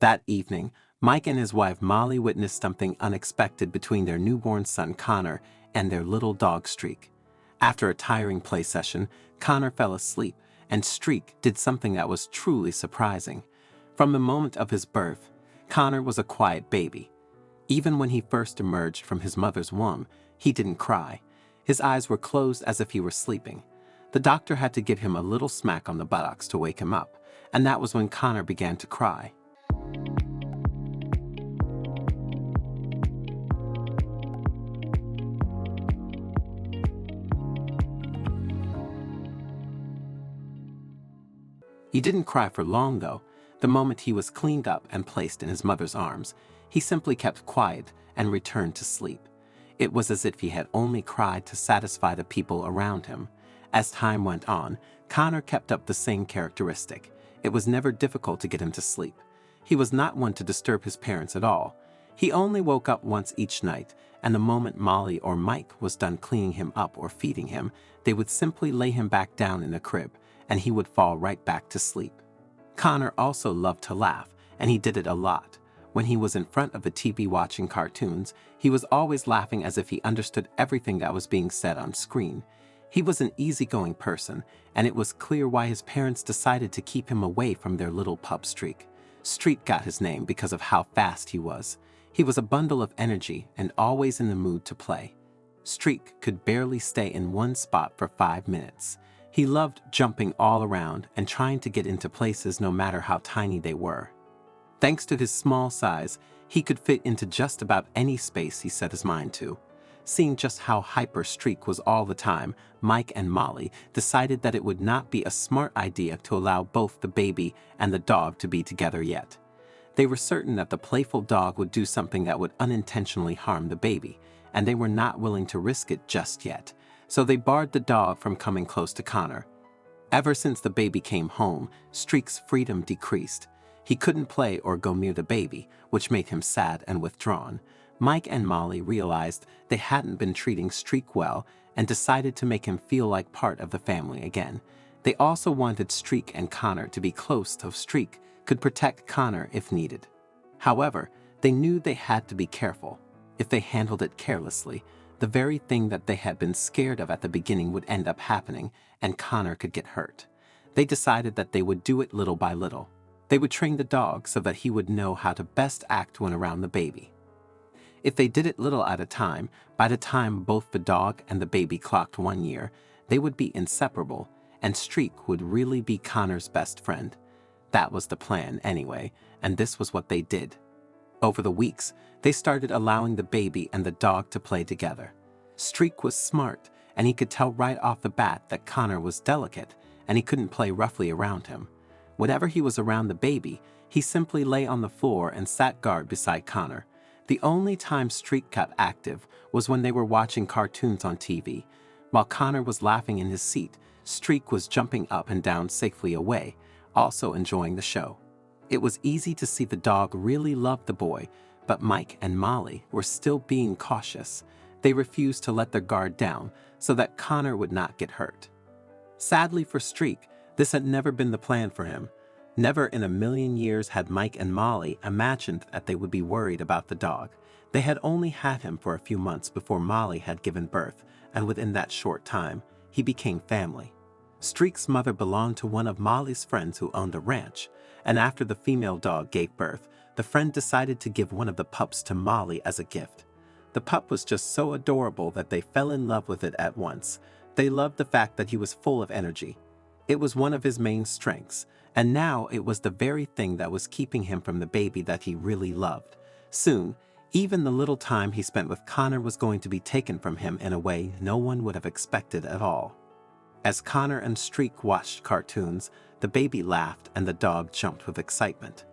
That evening, Mike and his wife Molly witnessed something unexpected between their newborn son Connor and their little dog Streak. After a tiring play session, Connor fell asleep, and Streak did something that was truly surprising. From the moment of his birth, Connor was a quiet baby. Even when he first emerged from his mother's womb, he didn't cry. His eyes were closed as if he were sleeping. The doctor had to give him a little smack on the buttocks to wake him up, and that was when Connor began to cry. He didn't cry for long, though. The moment he was cleaned up and placed in his mother's arms, he simply kept quiet and returned to sleep. It was as if he had only cried to satisfy the people around him. As time went on, Connor kept up the same characteristic. It was never difficult to get him to sleep. He was not one to disturb his parents at all. He only woke up once each night, and the moment Molly or Mike was done cleaning him up or feeding him, they would simply lay him back down in the crib, and he would fall right back to sleep. Connor also loved to laugh, and he did it a lot. When he was in front of the TV watching cartoons, he was always laughing as if he understood everything that was being said on screen. He was an easygoing person, and it was clear why his parents decided to keep him away from their little pup Streak. Streak got his name because of how fast he was. He was a bundle of energy and always in the mood to play. Streak could barely stay in one spot for 5 minutes. He loved jumping all around and trying to get into places no matter how tiny they were. Thanks to his small size, he could fit into just about any space he set his mind to. Seeing just how hyper Streak was all the time, Mike and Molly decided that it would not be a smart idea to allow both the baby and the dog to be together yet. They were certain that the playful dog would do something that would unintentionally harm the baby, and they were not willing to risk it just yet. So they barred the dog from coming close to Connor. Ever since the baby came home, Streak's freedom decreased. He couldn't play or go near the baby, which made him sad and withdrawn. Mike and Molly realized they hadn't been treating Streak well and decided to make him feel like part of the family again. They also wanted Streak and Connor to be close so Streak could protect Connor if needed. However, they knew they had to be careful. If they handled it carelessly, the very thing that they had been scared of at the beginning would end up happening, and Connor could get hurt. They decided that they would do it little by little. They would train the dog so that he would know how to best act when around the baby. If they did it little at a time, by the time both the dog and the baby clocked 1 year, they would be inseparable, and Streak would really be Connor's best friend. That was the plan anyway, and this was what they did. Over the weeks, they started allowing the baby and the dog to play together. Streak was smart, and he could tell right off the bat that Connor was delicate, and he couldn't play roughly around him. Whenever he was around the baby, he simply lay on the floor and sat guard beside Connor. The only time Streak got active was when they were watching cartoons on TV. While Connor was laughing in his seat, Streak was jumping up and down safely away, also enjoying the show. It was easy to see the dog really loved the boy, but Mike and Molly were still being cautious. They refused to let their guard down so that Connor would not get hurt. Sadly for Streak, this had never been the plan for him. Never in a million years had Mike and Molly imagined that they would be worried about the dog. They had only had him for a few months before Molly had given birth, and within that short time, he became family. Streak's mother belonged to one of Molly's friends who owned a ranch, and after the female dog gave birth, the friend decided to give one of the pups to Molly as a gift. The pup was just so adorable that they fell in love with it at once. They loved the fact that he was full of energy. It was one of his main strengths, and now it was the very thing that was keeping him from the baby that he really loved. Soon, even the little time he spent with Connor was going to be taken from him in a way no one would have expected at all. As Connor and Streak watched cartoons, the baby laughed and the dog jumped with excitement.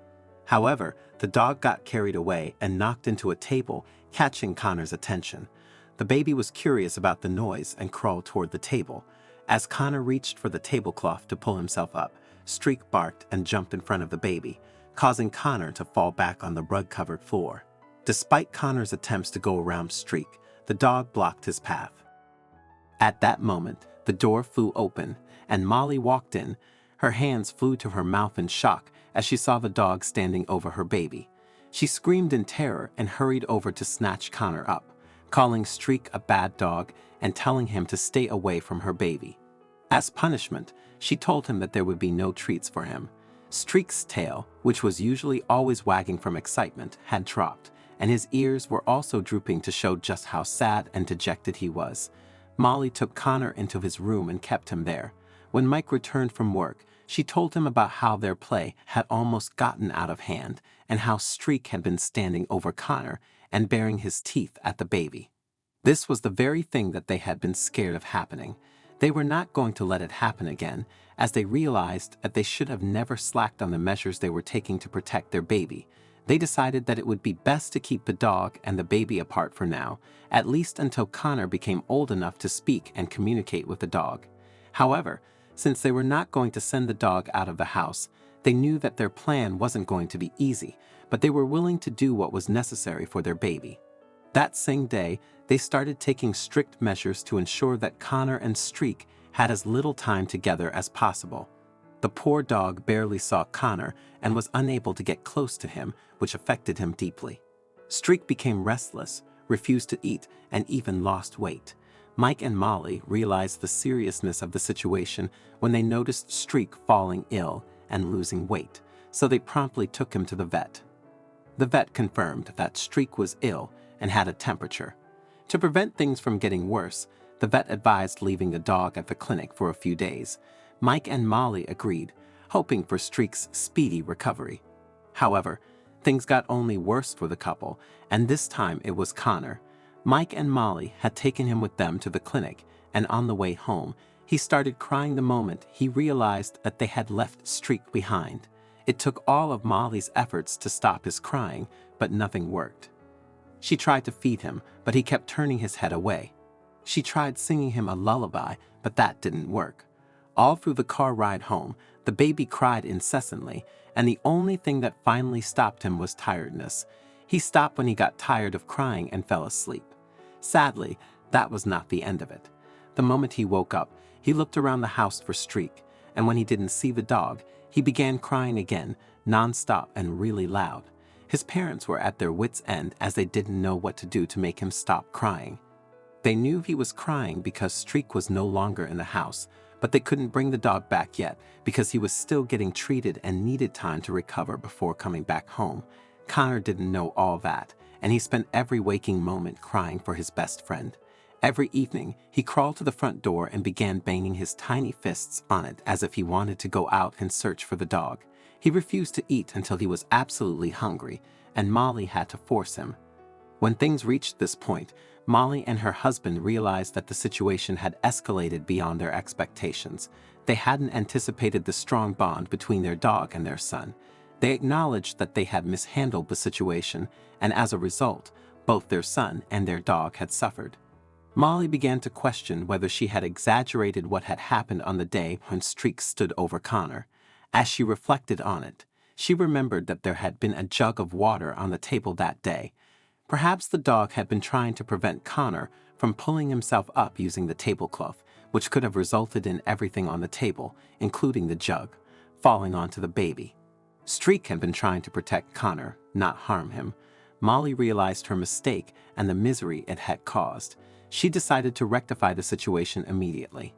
However, the dog got carried away and knocked into a table, catching Connor's attention. The baby was curious about the noise and crawled toward the table. As Connor reached for the tablecloth to pull himself up, Streak barked and jumped in front of the baby, causing Connor to fall back on the rug-covered floor. Despite Connor's attempts to go around Streak, the dog blocked his path. At that moment, the door flew open, and Molly walked in. Her hands flew to her mouth in shock as she saw the dog standing over her baby. She screamed in terror and hurried over to snatch Connor up, calling Streak a bad dog and telling him to stay away from her baby. As punishment, she told him that there would be no treats for him. Streak's tail, which was usually always wagging from excitement, had dropped, and his ears were also drooping to show just how sad and dejected he was. Molly took Connor into his room and kept him there. When Mike returned from work, she told him about how their play had almost gotten out of hand and how Streak had been standing over Connor and baring his teeth at the baby. This was the very thing that they had been scared of happening. They were not going to let it happen again, as they realized that they should have never slacked on the measures they were taking to protect their baby. They decided that it would be best to keep the dog and the baby apart for now, at least until Connor became old enough to speak and communicate with the dog. However, since they were not going to send the dog out of the house, they knew that their plan wasn't going to be easy, but they were willing to do what was necessary for their baby. That same day, they started taking strict measures to ensure that Connor and Streak had as little time together as possible. The poor dog barely saw Connor and was unable to get close to him, which affected him deeply. Streak became restless, refused to eat, and even lost weight. Mike and Molly realized the seriousness of the situation when they noticed Streak falling ill and losing weight, so they promptly took him to the vet. The vet confirmed that Streak was ill and had a temperature. To prevent things from getting worse, the vet advised leaving the dog at the clinic for a few days. Mike and Molly agreed, hoping for Streak's speedy recovery. However, things got only worse for the couple, and this time it was Connor. Mike and Molly had taken him with them to the clinic, and on the way home, he started crying the moment he realized that they had left Streak behind. It took all of Molly's efforts to stop his crying, but nothing worked. She tried to feed him, but he kept turning his head away. She tried singing him a lullaby, but that didn't work. All through the car ride home, the baby cried incessantly, and the only thing that finally stopped him was tiredness. He stopped when he got tired of crying and fell asleep. Sadly, that was not the end of it. The moment he woke up, he looked around the house for Streak, and when he didn't see the dog, he began crying again, nonstop and really loud. His parents were at their wits' end as they didn't know what to do to make him stop crying. They knew he was crying because Streak was no longer in the house, but they couldn't bring the dog back yet because he was still getting treated and needed time to recover before coming back home. Connor didn't know all that, and he spent every waking moment crying for his best friend. Every evening, he crawled to the front door and began banging his tiny fists on it as if he wanted to go out and search for the dog. He refused to eat until he was absolutely hungry, and Molly had to force him. When things reached this point, Molly and her husband realized that the situation had escalated beyond their expectations. They hadn't anticipated the strong bond between their dog and their son. They acknowledged that they had mishandled the situation, and as a result, both their son and their dog had suffered. Molly began to question whether she had exaggerated what had happened on the day when Streak stood over Connor. As she reflected on it, she remembered that there had been a jug of water on the table that day. Perhaps the dog had been trying to prevent Connor from pulling himself up using the tablecloth, which could have resulted in everything on the table, including the jug, falling onto the baby. Streak had been trying to protect Connor, not harm him. Molly realized her mistake and the misery it had caused. She decided to rectify the situation immediately.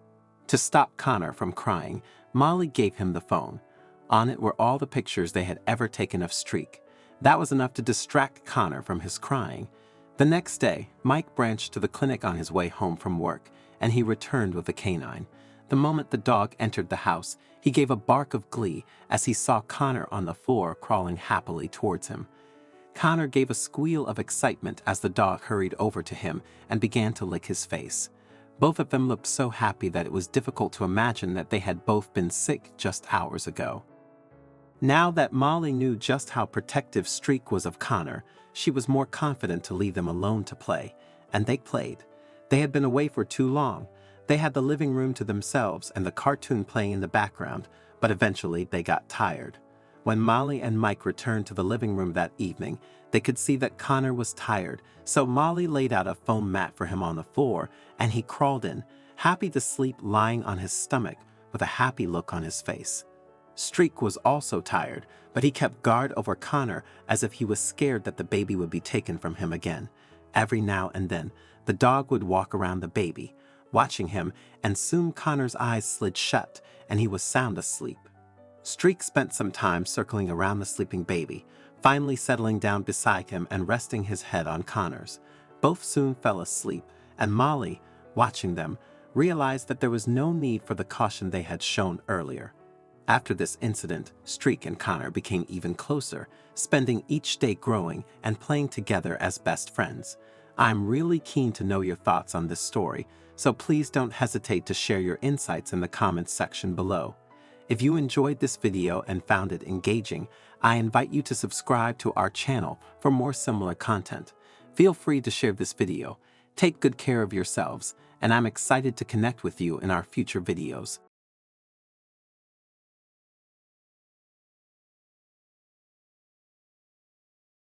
To stop Connor from crying, Molly gave him the phone. On it were all the pictures they had ever taken of Streak. That was enough to distract Connor from his crying. The next day, Mike branched to the clinic on his way home from work, and he returned with the canine. The moment the dog entered the house, he gave a bark of glee as he saw Connor on the floor crawling happily towards him. Connor gave a squeal of excitement as the dog hurried over to him and began to lick his face. Both of them looked so happy that it was difficult to imagine that they had both been sick just hours ago. Now that Molly knew just how protective Streak was of Connor, she was more confident to leave them alone to play, and they played. They had been away for too long. They had the living room to themselves and the cartoon playing in the background, but eventually they got tired. When Molly and Mike returned to the living room that evening, they could see that Connor was tired, so Molly laid out a foam mat for him on the floor, and he crawled in, happy to sleep lying on his stomach with a happy look on his face. Streak was also tired, but he kept guard over Connor as if he was scared that the baby would be taken from him again. Every now and then, the dog would walk around the baby, watching him, and soon Connor's eyes slid shut and he was sound asleep. Streak spent some time circling around the sleeping baby, finally settling down beside him and resting his head on Connor's. Both soon fell asleep, and Molly, watching them, realized that there was no need for the caution they had shown earlier. After this incident, Streak and Connor became even closer, spending each day growing and playing together as best friends. I'm really keen to know your thoughts on this story, so please don't hesitate to share your insights in the comments section below. If you enjoyed this video and found it engaging, I invite you to subscribe to our channel for more similar content. Feel free to share this video. Take good care of yourselves, and I'm excited to connect with you in our future videos.